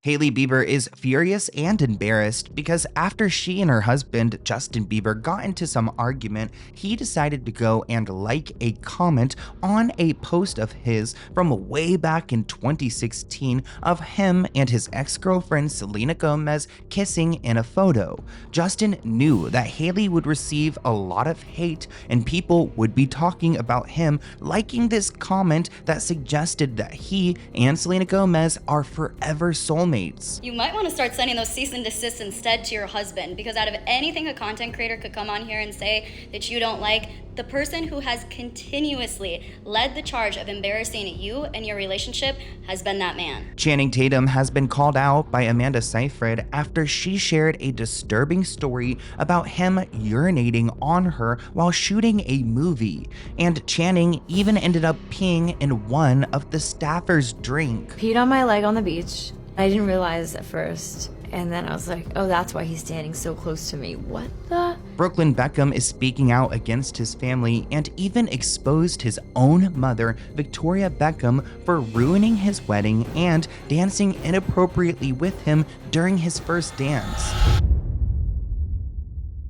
Hailey Bieber is furious and embarrassed because after she and her husband, Justin Bieber, got into some argument, he decided to go and like a comment on a post of his from way back in 2016 of him and his ex-girlfriend Selena Gomez kissing in a photo. Justin knew that Hailey would receive a lot of hate and people would be talking about him liking this comment that suggested that he and Selena Gomez are forever soulmates. You might want to start sending those cease and desist instead to your husband, because out of anything a content creator could come on here and say that you don't like, the person who has continuously led the charge of embarrassing you and your relationship has been that man. Channing Tatum has been called out by Amanda Seyfried after she shared a disturbing story about him urinating on her while shooting a movie. And Channing even ended up peeing in one of the staffers' drink. Peed on my leg on the beach. I didn't realize at first. And then I was like, oh, that's why he's standing so close to me. What the? Brooklyn Beckham is speaking out against his family and even exposed his own mother, Victoria Beckham, for ruining his wedding and dancing inappropriately with him during his first dance.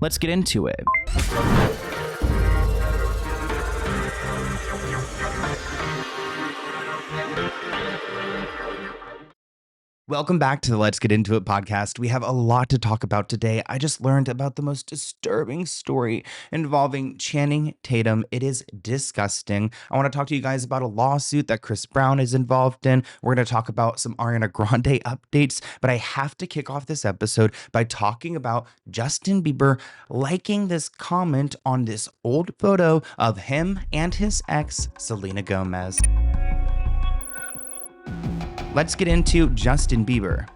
Let's get into it. Welcome back to the Let's Get Into It podcast. We have a lot to talk about today. I just learned about the most disturbing story involving Channing Tatum. It is disgusting. I want to talk to you guys about a lawsuit that Chris Brown is involved in. We're going to talk about some Ariana Grande updates, but I have to kick off this episode by talking about Justin Bieber liking this comment on this old photo of him and his ex, Selena Gomez. Let's get into Justin Bieber.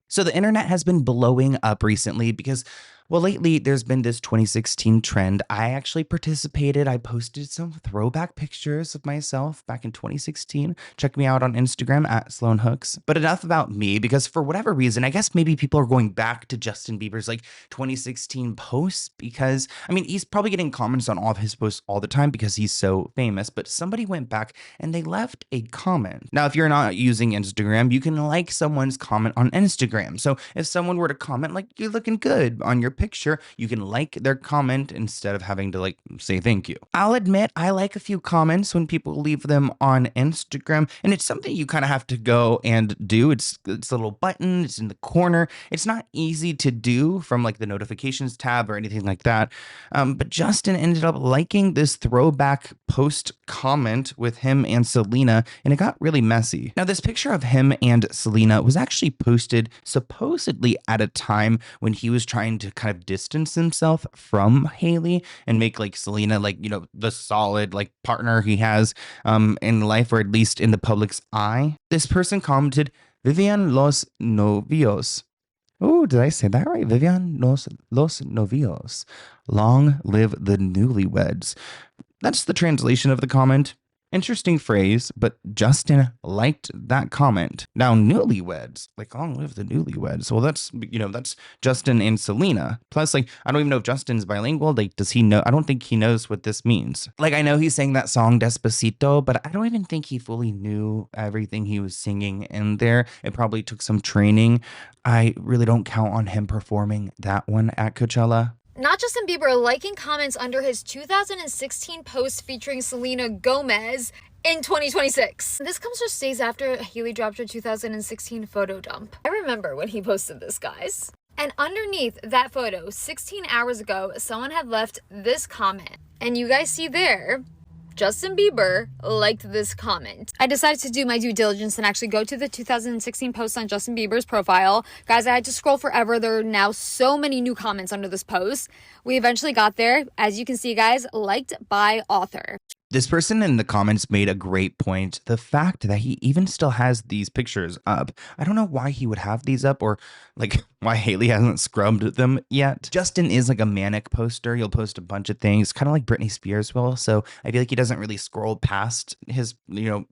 So the internet has been blowing up recently because, well, lately there's been this 2016 trend. I actually participated. I posted some throwback pictures of myself back in 2016. Check me out on Instagram at Sloan Hooks. But enough about me, because for whatever reason, I guess maybe people are going back to Justin Bieber's 2016 posts because, I mean, he's probably getting comments on all of his posts all the time because he's so famous, but somebody went back and they left a comment. Now, if you're not using Instagram, you can like someone's comment on Instagram. So if someone were to comment you're looking good on your picture, you can like their comment instead of having to say thank you. I'll admit I like a few comments when people leave them on Instagram, and it's something you kind of have to go and do. It's a little button, it's in the corner. It's not easy to do from the notifications tab or anything like that. But Justin ended up liking this throwback post comment with him and Selena, and it got really messy. Now, this picture of him and Selena was actually posted supposedly at a time when he was trying to kind of distance himself from Hailey and make Selena the solid partner he has in life, or at least in the public's eye. This person commented, "Vivian los novios." Oh, did I say that right? Vivian los novios. Long live the newlyweds. That's the translation of the comment. Interesting phrase, but Justin liked that comment. Now, newlyweds, long live the newlyweds. Well, that's Justin and Selena. Plus, I don't even know if Justin's bilingual. Does he know? I don't think he knows what this means. I know he sang that song Despacito, but I don't even think he fully knew everything he was singing in there. It probably took some training. I really don't count on him performing that one at Coachella. Not Justin Bieber liking comments under his 2016 post featuring Selena Gomez in 2026. This comes just days after Hailey dropped her 2016 photo dump. I remember when he posted this, guys. And underneath that photo, 16 hours ago, someone had left this comment. And you guys see there, Justin Bieber liked this comment. I decided to do my due diligence and actually go to the 2016 post on Justin Bieber's profile. Guys, I had to scroll forever. There are now so many new comments under this post. We eventually got there. As you can see, guys, liked by author. This person in the comments made a great point. The fact that he even still has these pictures up. I don't know why he would have these up, or why Hailey hasn't scrubbed them yet. Justin is a manic poster. He'll post a bunch of things, kind of like Britney Spears will. So I feel like he doesn't really scroll past his,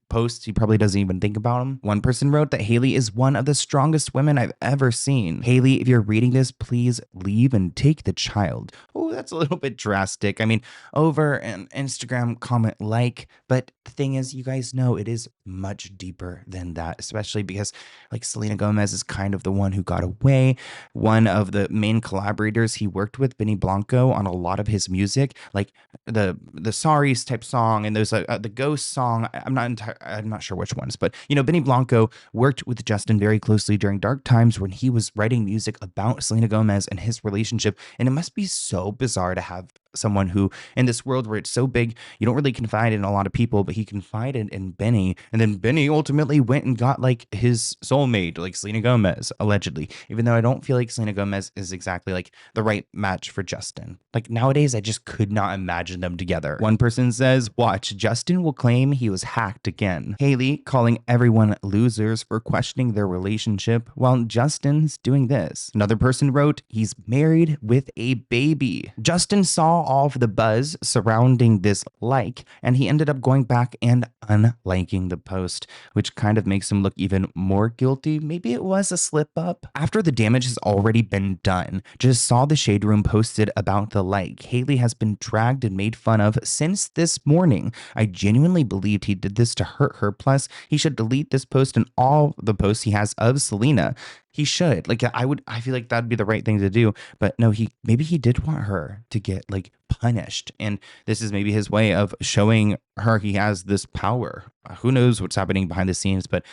posts. He probably doesn't even think about them. One person wrote that Hailey is one of the strongest women I've ever seen. Hailey, if you're reading this, please leave and take the child. Oh, that's a little bit drastic. I mean, over an Instagram comment doesn't like. But the thing is, you guys know it is much deeper than that, especially because like Selena Gomez is kind of the one who got away. One of the main collaborators he worked with, Benny Blanco, on a lot of his music, like the Sorry's type song and those the Ghost song. I'm not sure which ones, but Benny Blanco worked with Justin very closely during dark times when he was writing music about Selena Gomez and his relationship. And it must be so bizarre to have someone who, in this world where it's so big, you don't really confide in a lot of people, but he confided in Benny, and then Benny ultimately went and got like his soulmate, like Selena Gomez, allegedly, even though I don't feel like Selena Gomez is exactly like the right match for Justin. Like nowadays, I just could not imagine them together. One person says, watch, Justin will claim he was hacked again. Hailey calling everyone losers for questioning their relationship while Justin's doing this. Another person wrote, he's married with a baby. Justin saw all of the buzz surrounding this like, and he ended up going back and unliking the post, which kind of makes him look even more guilty. Maybe it was a slip up. After the damage has already been done, just saw the Shade Room posted about the like. Hailey has been dragged and made fun of since this morning. I genuinely believed he did this to hurt her. Plus, he should delete this post and all the posts he has of Selena. He should. Like I feel like that'd be the right thing to do. But no, maybe he did want her to get like punished. And this is maybe his way of showing her he has this power. Who knows what's happening behind the scenes, but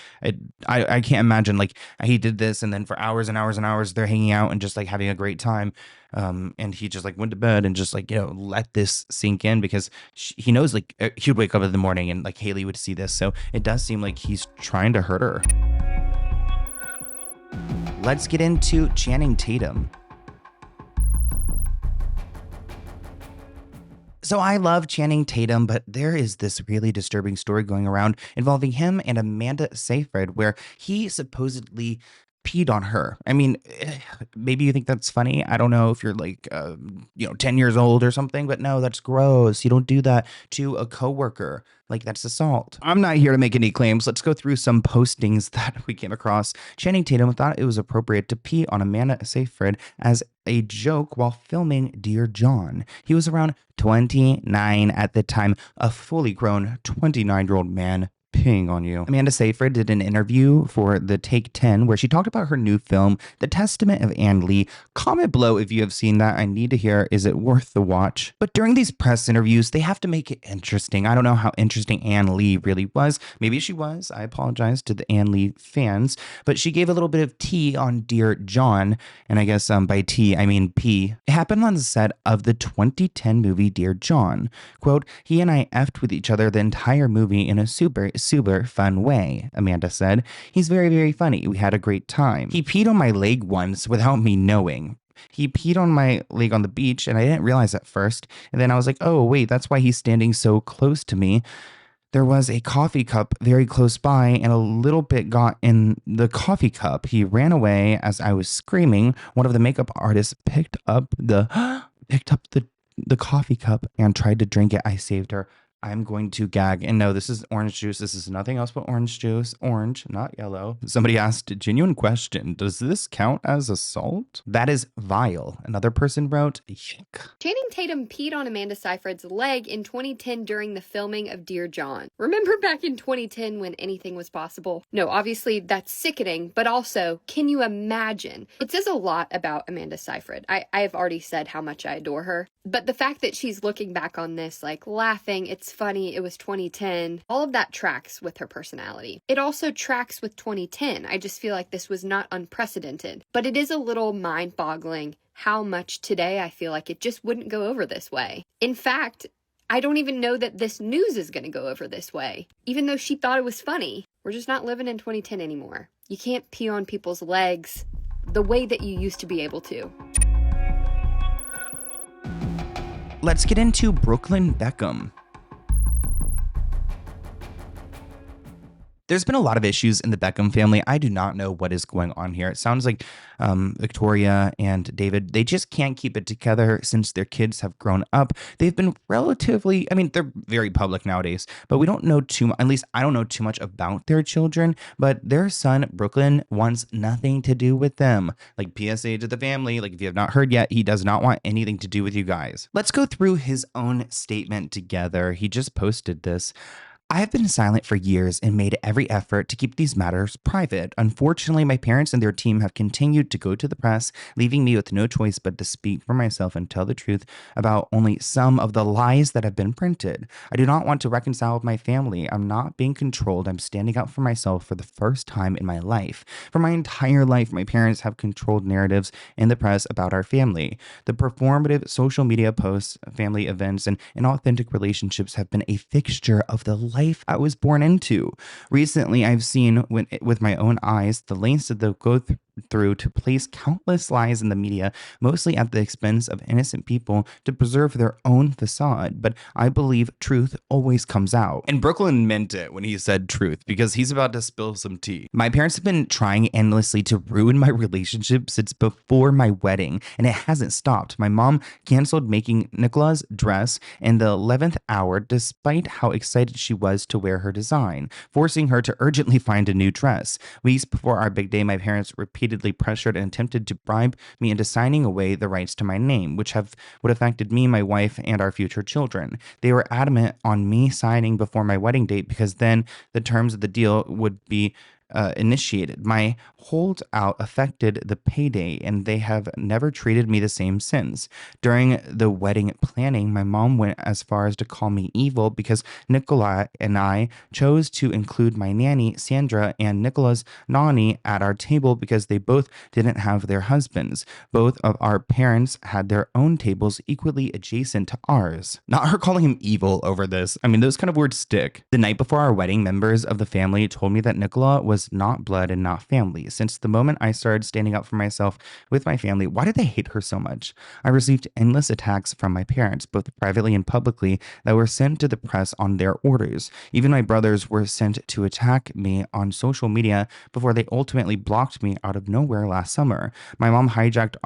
I can't imagine like he did this and then for hours and hours and hours they're hanging out and just like having a great time. And he just like went to bed and just like, let this sink in because he knows like he would wake up in the morning and like Hailey would see this. So it does seem like he's trying to hurt her. Let's get into Channing Tatum. So I love Channing Tatum, but there is this really disturbing story going around involving him and Amanda Seyfried, where he supposedly peed on her. I mean, maybe you think that's funny. I don't know if you're like, 10 years old or something, but no, that's gross. You don't do that to a coworker. Like, that's assault. I'm not here to make any claims. Let's go through some postings that we came across. Channing Tatum thought it was appropriate to pee on Amanda Seyfried as a joke while filming Dear John. He was around 29 at the time, a fully grown 29-year-old man peeing on you. Amanda Seyfried did an interview for the Take 10 where she talked about her new film, The Testament of Anne Lee. Comment below if you have seen that. I need to hear, is it worth the watch? But during these press interviews, they have to make it interesting. I don't know how interesting Anne Lee really was. Maybe she was. I apologize to the Anne Lee fans. But she gave a little bit of tea on Dear John. And I guess by tea, I mean pee. It happened on the set of the 2010 movie Dear John. Quote, he and I effed with each other the entire movie in a super fun way, Amanda said. He's very, very funny. We had a great time. He peed on my leg once without me knowing. He peed on my leg on the beach and I didn't realize at first. And then I was like, oh, wait, that's why he's standing so close to me. There was a coffee cup very close by and a little bit got in the coffee cup. He ran away as I was screaming. One of the makeup artists picked up the coffee cup and tried to drink it. I saved her. I'm going to gag. And no, this is orange juice. This is nothing else but orange juice. Orange, not yellow. Somebody asked, genuine question, does this count as assault? That is vile. Another person wrote, yuck. Channing Tatum peed on Amanda Seyfried's leg in 2010 during the filming of Dear John. Remember back in 2010 when anything was possible? No, obviously that's sickening, but also, can you imagine? It says a lot about Amanda Seyfried. I have already said how much I adore her, but the fact that she's looking back on this, like laughing, it's funny, it was 2010, all of that tracks with her personality. It also tracks with 2010. I just feel like this was not unprecedented, but it is a little mind-boggling how much today I feel like it just wouldn't go over this way. In fact, I don't even know that this news is going to go over this way, even though she thought it was funny. We're just not living in 2010 anymore. You can't pee on people's legs the way that you used to be able to. Let's get into Brooklyn Beckham. There's been a lot of issues in the Beckham family. I do not know what is going on here. It sounds like Victoria and David, they just can't keep it together since their kids have grown up. They've been relatively, I mean, they're very public nowadays, but we don't know too much, at least I don't know too much about their children, but their son, Brooklyn, wants nothing to do with them. Like PSA to the family, like if you have not heard yet, he does not want anything to do with you guys. Let's go through his own statement together. He just posted this. I have been silent for years and made every effort to keep these matters private. Unfortunately, my parents and their team have continued to go to the press, leaving me with no choice but to speak for myself and tell the truth about only some of the lies that have been printed. I do not want to reconcile with my family. I'm not being controlled. I'm standing up for myself for the first time in my life. For my entire life, my parents have controlled narratives in the press about our family. The performative social media posts, family events, and inauthentic relationships have been a fixture of the life I was born into. Recently, I've seen with my own eyes the lengths that they'll go through to place countless lies in the media, mostly at the expense of innocent people to preserve their own facade. But I believe truth always comes out. And Brooklyn meant it when he said truth because he's about to spill some tea. My parents have been trying endlessly to ruin my relationship since before my wedding, and it hasn't stopped. My mom canceled making Nicola's dress in the 11th hour despite how excited she was to wear her design, forcing her to urgently find a new dress. Weeks before our big day, my parents repeatedly pressured and attempted to bribe me into signing away the rights to my name, which would affected me, my wife, and our future children. They were adamant on me signing before my wedding date because then the terms of the deal would be initiated. My holdout affected the payday, and they have never treated me the same since. During the wedding planning, my mom went as far as to call me evil because Nicola and I chose to include my nanny, Sandra, and Nicola's nanny at our table because they both didn't have their husbands. Both of our parents had their own tables equally adjacent to ours. Not her calling him evil over this. I mean, those kind of words stick. The night before our wedding, members of the family told me that Nicola was not blood and not family. Since the moment I started standing up for myself with my family, why did they hate her so much? I received endless attacks from my parents, both privately and publicly, that were sent to the press on their orders. Even my brothers were sent to attack me on social media before they ultimately blocked me out of nowhere last summer. My mom hijacked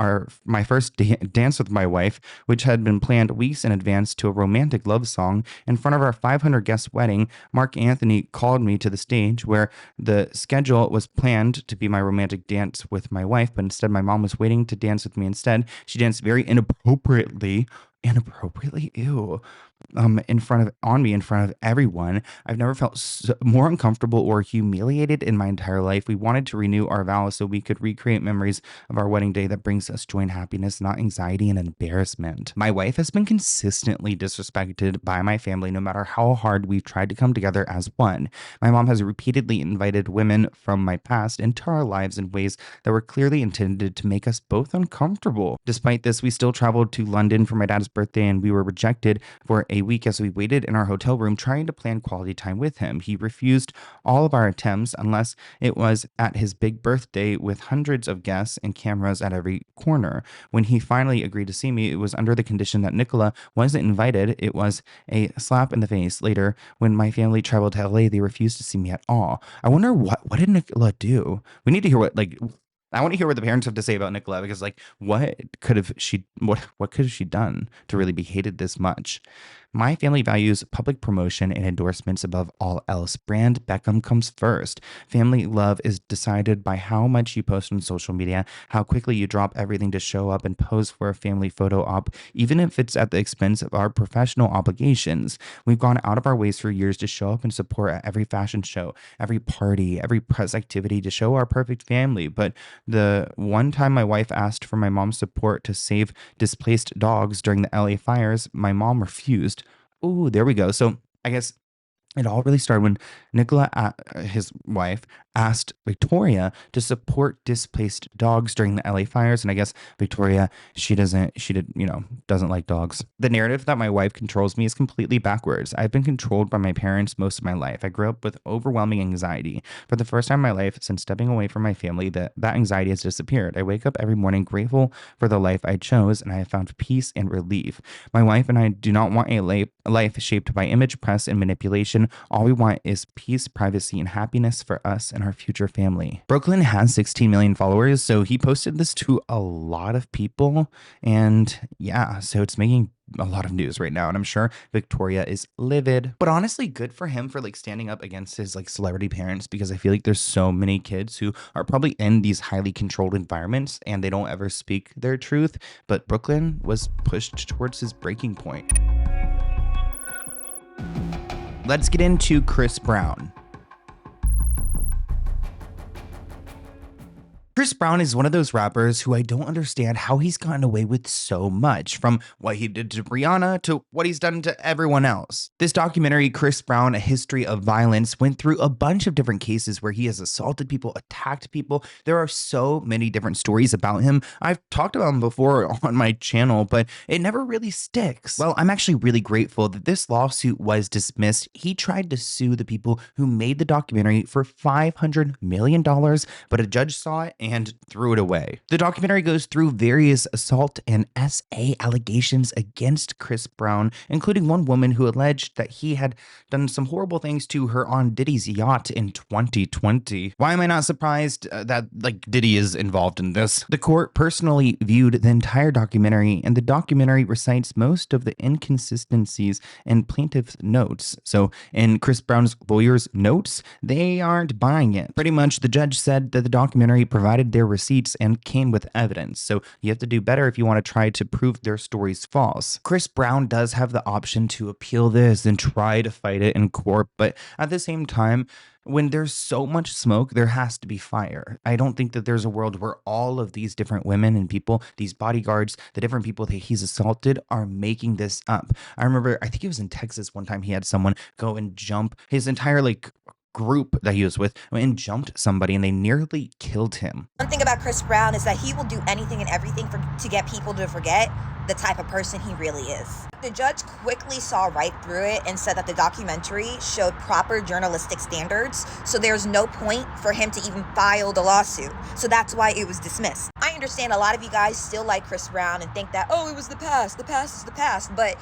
my first dance with my wife, which had been planned weeks in advance, to a romantic love song. In front of our 500 guest wedding, Mark Anthony called me to the stage where the schedule was planned to be my romantic dance with my wife, but instead my mom was waiting to dance with me instead. She danced very inappropriately, ew, in front of everyone. I've never felt more uncomfortable or humiliated in my entire life. We wanted to renew our vows so we could recreate memories of our wedding day that brings us joy and happiness, not anxiety and embarrassment. My wife has been consistently disrespected by my family no matter how hard we've tried to come together as one. My mom has repeatedly invited women from my past into our lives in ways that were clearly intended to make us both uncomfortable. Despite this, we still traveled to London for my dad's birthday, and we were rejected for a week as we waited in our hotel room trying to plan quality time with him. He refused all of our attempts unless it was at his big birthday with hundreds of guests and cameras at every corner. When he finally agreed to see me, it was under the condition that Nicola wasn't invited. It was a slap in the face. Later, when my family traveled to LA, they refused to see me at all. I wonder what did Nicola do? We need to hear I want to hear what the parents have to say about Nicola, because what could have she done to really be hated this much? My family values public promotion and endorsements above all else. Brand Beckham comes first. Family love is decided by how much you post on social media, how quickly you drop everything to show up and pose for a family photo op, even if it's at the expense of our professional obligations. We've gone out of our ways for years to show up and support at every fashion show, every party, every press activity to show our perfect family. But the one time my wife asked for my mom's support to save displaced dogs during the LA fires, my mom refused. Ooh, there we go. So I guess it all really started when Nicola, his wife, asked Victoria to support displaced dogs during the LA fires. And I guess Victoria, doesn't like dogs. The narrative that my wife controls me is completely backwards. I've been controlled by my parents most of my life. I grew up with overwhelming anxiety. For the first time in my life since stepping away from my family, that anxiety has disappeared. I wake up every morning grateful for the life I chose, and I have found peace and relief. My wife and I do not want a life shaped by image press and manipulation. All we want is peace, privacy, and happiness for us and our future family. Brooklyn has 16 million followers, so he posted this to a lot of people. And yeah, so it's making a lot of news right now, and I'm sure Victoria is livid. But honestly, good for him for like standing up against his like celebrity parents, because I feel like there's so many kids who are probably in these highly controlled environments and they don't ever speak their truth. But Brooklyn was pushed towards his breaking point. Let's get into Chris Brown. Chris Brown is one of those rappers who I don't understand how he's gotten away with so much, from what he did to Rihanna to what he's done to everyone else. This documentary, Chris Brown, A History of Violence, went through a bunch of different cases where he has assaulted people, attacked people. There are so many different stories about him. I've talked about him before on my channel, but it never really sticks. Well, I'm actually really grateful that this lawsuit was dismissed. He tried to sue the people who made the documentary for $500 million, but a judge saw it and threw it away. The documentary goes through various assault and SA allegations against Chris Brown, including one woman who alleged that he had done some horrible things to her on Diddy's yacht in 2020. Why am I not surprised that Diddy is involved in this? The court personally viewed the entire documentary, and the documentary recites most of the inconsistencies in plaintiff's notes. So in Chris Brown's lawyer's notes, they aren't buying it. Pretty much, the judge said that the documentary provided their receipts and came with evidence. So you have to do better if you want to try to prove their stories false. Chris Brown does have the option to appeal this and try to fight it in court, but at the same time, when there's so much smoke, there has to be fire. I don't think that there's a world where all of these different women and people, these bodyguards, the different people that he's assaulted, are making this up. I remember, I think it was in Texas one time, he had someone go and jump his entire group that he was with and jumped somebody, and they nearly killed him. One thing about Chris Brown is that he will do anything and everything to get people to forget the type of person he really is. The judge quickly saw right through it and said that the documentary showed proper journalistic standards, so there's no point for him to even file the lawsuit. So that's why it was dismissed. I understand a lot of you guys still like Chris Brown and think that, oh, it was the past is the past, but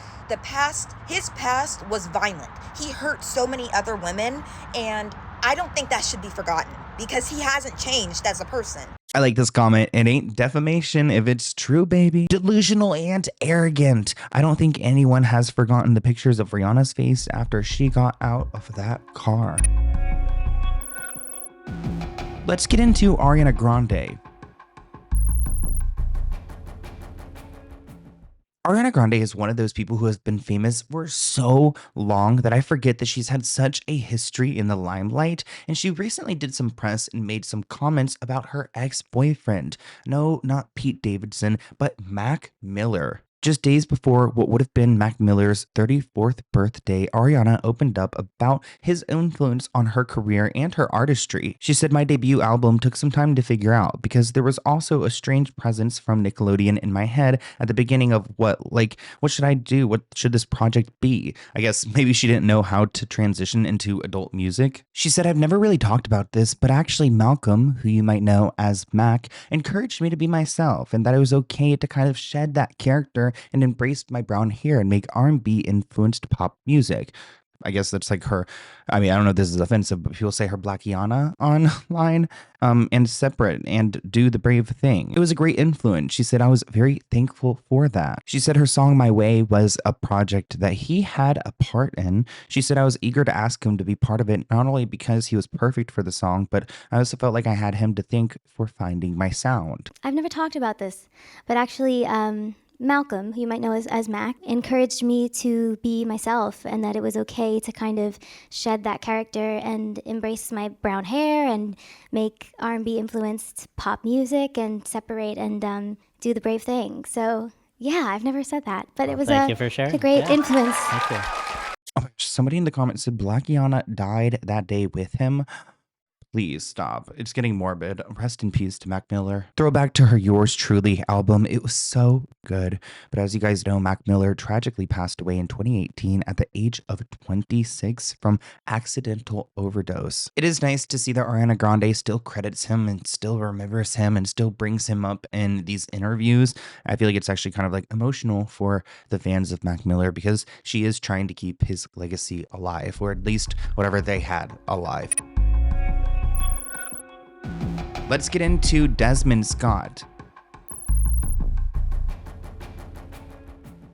his past was violent. He hurt so many other women, and I don't think that should be forgotten because he hasn't changed as a person. I like this comment. It ain't defamation if it's true, baby. Delusional and arrogant. I don't think anyone has forgotten the pictures of Rihanna's face after she got out of that car. Let's get into Ariana Grande. Ariana Grande is one of those people who has been famous for so long that I forget that she's had such a history in the limelight, and she recently did some press and made some comments about her ex-boyfriend. No, not Pete Davidson, but Mac Miller. Just days before what would have been Mac Miller's 34th birthday, Ariana opened up about his influence on her career and her artistry. She said, "My debut album took some time to figure out because there was also a strange presence from Nickelodeon in my head at the beginning of what should I do? What should this project be?" I guess maybe she didn't know how to transition into adult music. She said, "I've never really talked about this, but actually Malcolm, who you might know as Mac, encouraged me to be myself and that it was okay to kind of shed that character and embraced my brown hair and make R&B influenced pop music." I guess that's like her, I don't know if this is offensive, but people say her Black Kiana online, and separate and do the brave thing. It was a great influence. She said, "I was very thankful for that." She said her song My Way was a project that he had a part in. She said, "I was eager to ask him to be part of it, not only because he was perfect for the song, but I also felt like I had him to thank for finding my sound." I've never talked about this, but actually, Malcolm, who you might know as Mac, encouraged me to be myself and that it was okay to kind of shed that character and embrace my brown hair and make R&B influenced pop music and separate and do the brave thing. So yeah, I've never said that, but it was Thank you for sharing. a great influence. Thank you. Oh, somebody in the comments said Black Kiana died that day with him. Please stop. It's getting morbid. Rest in peace to Mac Miller. Throwback to her Yours Truly album. It was so good. But as you guys know, Mac Miller tragically passed away in 2018 at the age of 26 from accidental overdose. It is nice to see that Ariana Grande still credits him and still remembers him and still brings him up in these interviews. I feel like it's actually kind of like emotional for the fans of Mac Miller because she is trying to keep his legacy alive, or at least whatever they had alive. Let's get into Desmond Scott.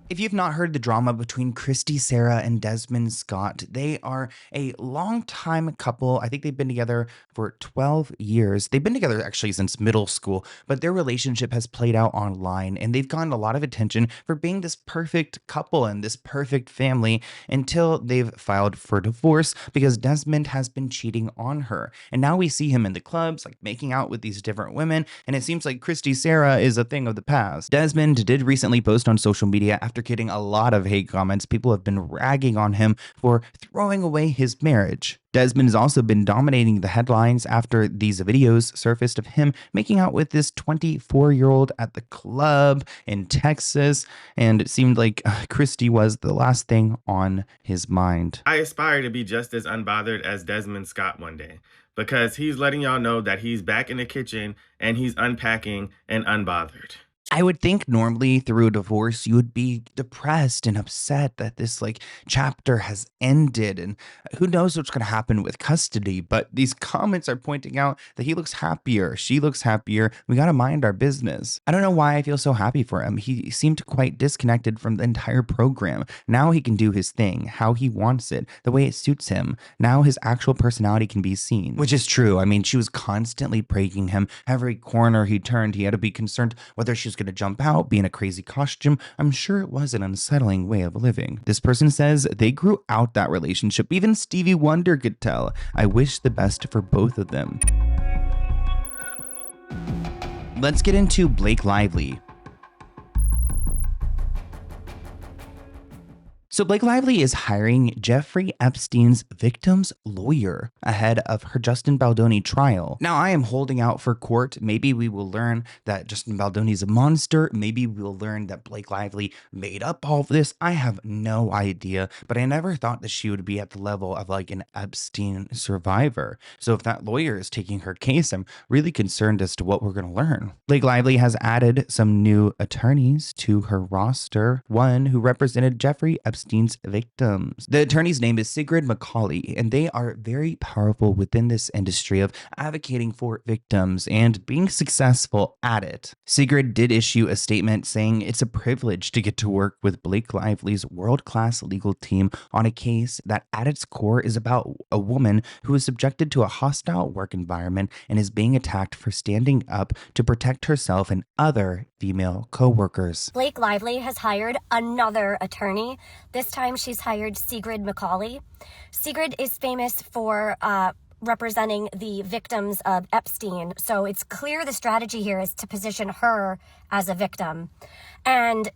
If you've not heard the drama between Christy Sarah and Desmond Scott, they are a long-time couple. I think they've been together for 12 years. They've been together actually since middle school, but their relationship has played out online, and they've gotten a lot of attention for being this perfect couple and this perfect family until they've filed for divorce because Desmond has been cheating on her. And now we see him in the clubs, like making out with these different women, and it seems like Christy Sarah is a thing of the past. Desmond did recently post on social media after getting a lot of hate comments. People have been ragging on him for throwing away his marriage. Desmond has also been dominating the headlines after these videos surfaced of him making out with this 24-year-old at the club in Texas, and it seemed like Christy was the last thing on his mind. I aspire to be just as unbothered as Desmond Scott one day, because he's letting y'all know that he's back in the kitchen and he's unpacking and unbothered. I would think normally through a divorce, you would be depressed and upset that this chapter has ended, and who knows what's going to happen with custody. But these comments are pointing out that he looks happier. She looks happier. We got to mind our business. I don't know why I feel so happy for him. He seemed quite disconnected from the entire program. Now he can do his thing, how he wants it, the way it suits him. Now his actual personality can be seen, which is true. I mean, she was constantly praising him. Every corner he turned, he had to be concerned whether she was going to jump out, be in a crazy costume. I'm sure it was an unsettling way of living. This person says they grew out that relationship. Even Stevie Wonder could tell. I wish the best for both of them. Let's get into Blake Lively. So Blake Lively is hiring Jeffrey Epstein's victim's lawyer ahead of her Justin Baldoni trial. Now, I am holding out for court. Maybe we will learn that Justin Baldoni is a monster. Maybe we'll learn that Blake Lively made up all of this. I have no idea, but I never thought that she would be at the level of an Epstein survivor. So if that lawyer is taking her case, I'm really concerned as to what we're going to learn. Blake Lively has added some new attorneys to her roster, one who represented Jeffrey Epstein's victims. The attorney's name is Sigrid McCauley, and they are very powerful within this industry of advocating for victims and being successful at it. Sigrid did issue a statement saying it's a privilege to get to work with Blake Lively's world-class legal team on a case that at its core is about a woman who is subjected to a hostile work environment and is being attacked for standing up to protect herself and other female co-workers. Blake Lively has hired another attorney. This time she's hired Sigrid McCauley. Sigrid is famous for representing the victims of Epstein. So it's clear the strategy here is to position her as a victim. And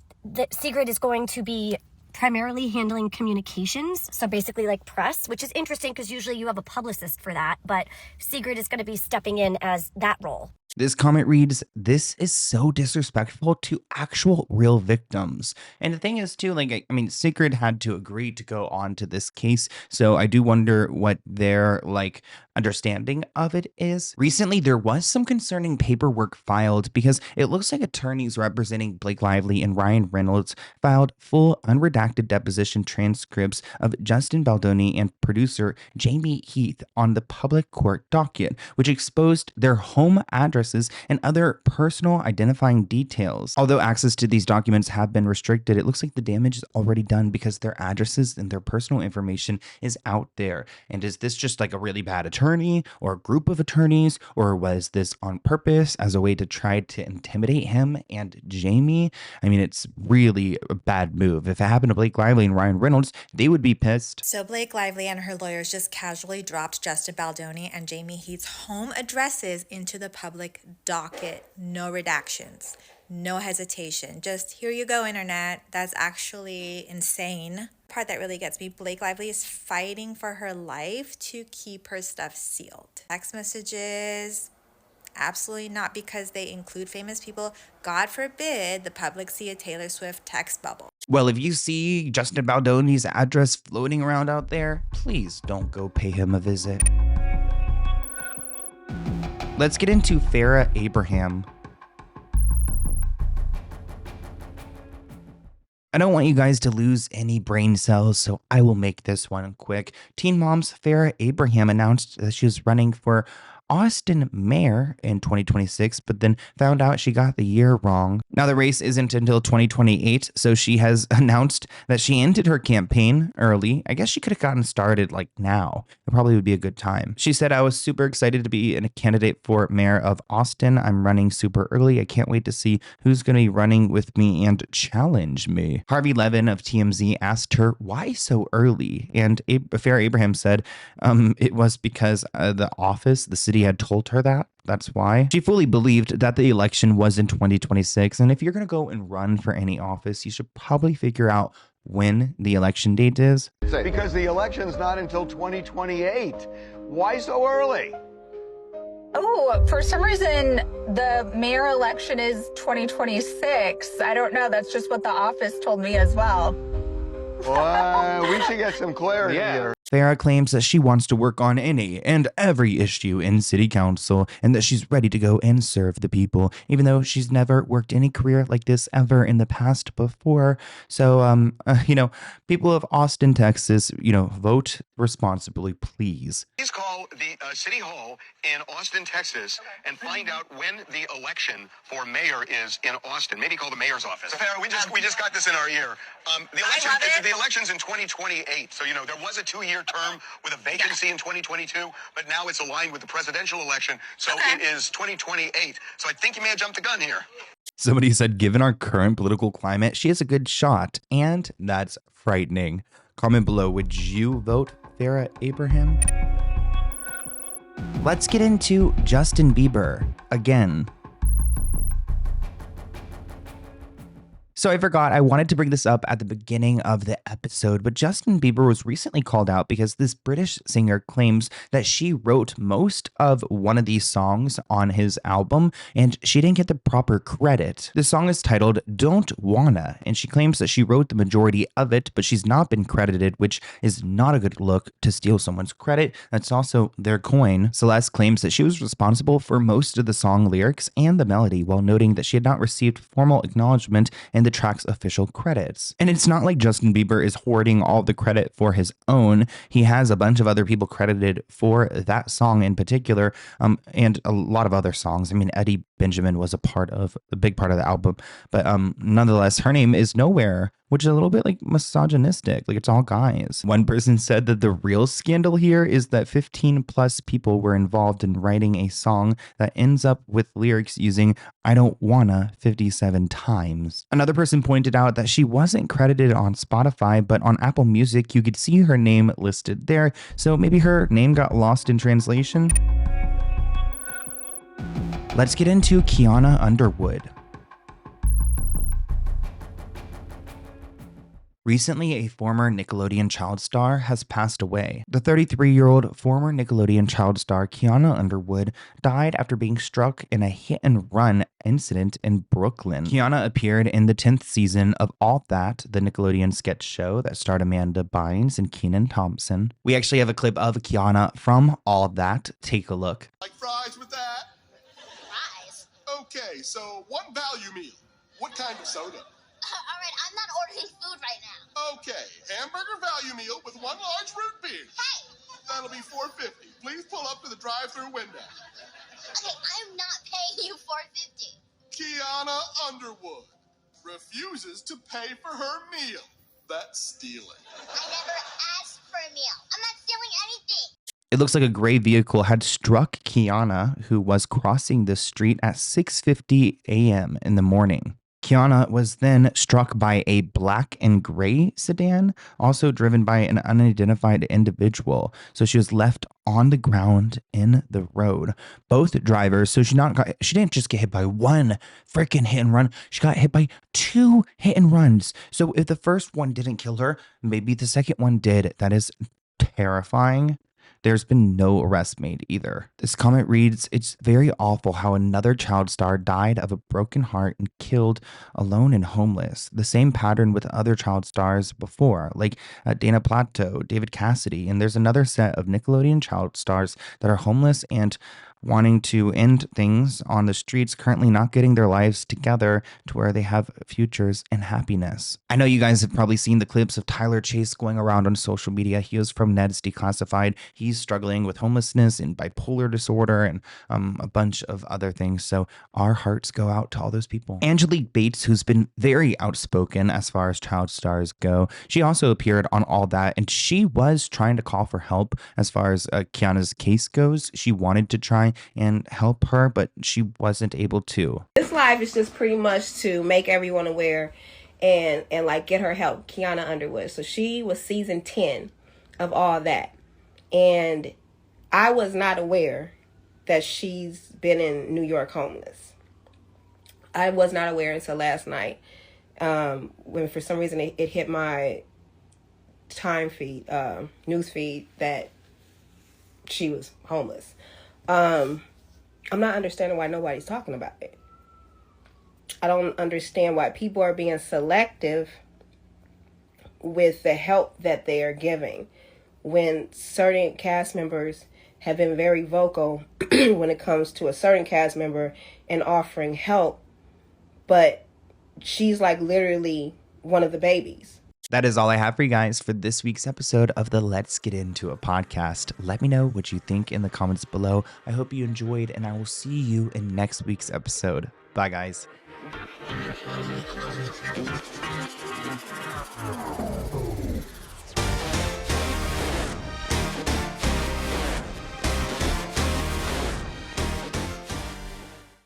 Sigrid is going to be primarily handling communications. So basically press, which is interesting because usually you have a publicist for that. But Sigrid is going to be stepping in as that role. This comment reads, "This is so disrespectful to actual real victims." And the thing is too, Sigrid had to agree to go on to this case. So I do wonder what their understanding of it is. Recently, there was some concerning paperwork filed because it looks like attorneys representing Blake Lively and Ryan Reynolds filed full unredacted deposition transcripts of Justin Baldoni and producer Jamie Heath on the public court docket, which exposed their home addresses and other personal identifying details. Although access to these documents have been restricted, it looks like the damage is already done because their addresses and their personal information is out there. And is this just a really bad attorney or a group of attorneys, or was this on purpose as a way to try to intimidate him and Jamie? I mean, it's really a bad move. If it happened to Blake Lively and Ryan Reynolds, they would be pissed. So Blake Lively and her lawyers just casually dropped Justin Baldoni and Jamie Heath's home addresses into the public docket. No redactions, no hesitation. Just here you go, internet. That's actually insane. Part that really gets me, Blake Lively is fighting for her life to keep her stuff sealed. Text messages, absolutely not, because they include famous people. God forbid the public see a Taylor Swift text bubble. Well, if you see Justin Baldoni's address floating around out there, please don't go pay him a visit. Let's get into Farrah Abraham. I don't want you guys to lose any brain cells, so I will make this one quick. Teen Mom's Farrah Abraham announced that she was running for Austin mayor in 2026, but then found out she got the year wrong. Now, the race isn't until 2028, so she has announced that she ended her campaign early. I guess she could have gotten started like now. It probably would be a good time. She said, "I was super excited to be a candidate for mayor of Austin. I'm running super early. I can't wait to see who's going to be running with me and challenge me." Harvey Levin of TMZ asked her why so early, and Farrah Abraham said it was because the city had told her that. That's why. She fully believed that the election was in 2026, and if you're going to go and run for any office, you should probably figure out when the election date is. Because the election's not until 2028. Why so early? Oh, for some reason, the mayor election is 2026. I don't know. That's just what the office told me as well. Well, we should get some clarity here. Farrah claims that she wants to work on any and every issue in city council and that she's ready to go and serve the people, even though she's never worked any career like this ever in the past before. So, people of Austin, Texas, vote responsibly, please. Please call the City Hall in Austin, Texas, and find out when the election for mayor is in Austin. Maybe call the mayor's office. Farrah, we just got this in our ear. The election's in 2028. So, there was a 2-year term with a vacancy in 2022, but now it's aligned with the presidential election. So it is 2028. So I think you may have jumped the gun here. Somebody said, given our current political climate, she has a good shot. And that's frightening. Comment below, would you vote Farrah Abraham? Let's get into Justin Bieber again. So I forgot, I wanted to bring this up at the beginning of the episode, but Justin Bieber was recently called out because this British singer claims that she wrote most of one of these songs on his album, and she didn't get the proper credit. The song is titled Don't Wanna, and she claims that she wrote the majority of it, but she's not been credited, which is not a good look to steal someone's credit. That's also their coin. Celeste claims that she was responsible for most of the song lyrics and the melody, while noting that she had not received formal acknowledgement in the track's official credits. And it's not like Justin Bieber is hoarding all the credit for his own. He has a bunch of other people credited for that song in particular, and a lot of other songs. I mean, Eddie Benjamin was a big part of the album, but nonetheless, her name is nowhere, which is a little bit like misogynistic. Like, it's all guys. One person said that the real scandal here is that 15 plus people were involved in writing a song that ends up with lyrics using "I don't wanna" 57 times. Another person pointed out that she wasn't credited on Spotify, but on Apple Music, you could see her name listed there. So maybe her name got lost in translation. Let's get into Kiana Underwood. Recently, a former Nickelodeon child star has passed away. The 33-year-old former Nickelodeon child star Kiana Underwood died after being struck in a hit-and-run incident in Brooklyn. Kiana appeared in the 10th season of All That, the Nickelodeon sketch show that starred Amanda Bynes and Kenan Thompson. We actually have a clip of Kiana from All That. Take a look. Like fries with that? Fries? Okay, so one value meal. What kind of soda? All right, I'm not ordering food right now. Okay, hamburger value meal with 1 large root beer. Hey! That'll be $4.50. Please pull up to the drive-thru window. Okay, I'm not paying you $4.50. Kiana Underwood refuses to pay for her meal. That's stealing. I never asked for a meal. I'm not stealing anything. It looks like a gray vehicle had struck Kiana, who was crossing the street at 6:50 a.m. in the morning. Kiana was then struck by a black and gray sedan, also driven by an unidentified individual. So she was left on the ground in the road. Both drivers, so she didn't just get hit by one freaking hit and run. She got hit by 2 hit and runs. So if the first one didn't kill her, maybe the second one did. That is terrifying. There's been no arrest made either. This comment reads, "It's very awful how another child star died of a broken heart and killed alone and homeless. The same pattern with other child stars before, like Dana Plato, David Cassidy, and there's another set of Nickelodeon child stars that are homeless and wanting to end things on the streets, currently not getting their lives together to where they have futures and happiness." I know you guys have probably seen the clips of Tyler Chase going around on social media. He was from Ned's Declassified. He's struggling with homelessness and bipolar disorder and a bunch of other things. So our hearts go out to all those people. Angelique Bates, who's been very outspoken as far as child stars go, she also appeared on All That, and she was trying to call for help as far as Kiana's case goes. She wanted to try and help her, but she wasn't able to. This live is just pretty much to make everyone aware and like get her help, Kiana Underwood. So she was season 10 of All That. And I was not aware that she's been in New York homeless. I was not aware until last night when for some reason it hit my news feed that she was homeless. I'm not understanding why nobody's talking about it. I don't understand why people are being selective with the help that they are giving when certain cast members have been very vocal when it comes to a certain cast member and offering help, but she's like literally one of the babies. That is all I have for you guys for this week's episode of the Let's Get Into It podcast. Let me know what you think in the comments below. I hope you enjoyed, and I will see you in next week's episode. Bye, guys.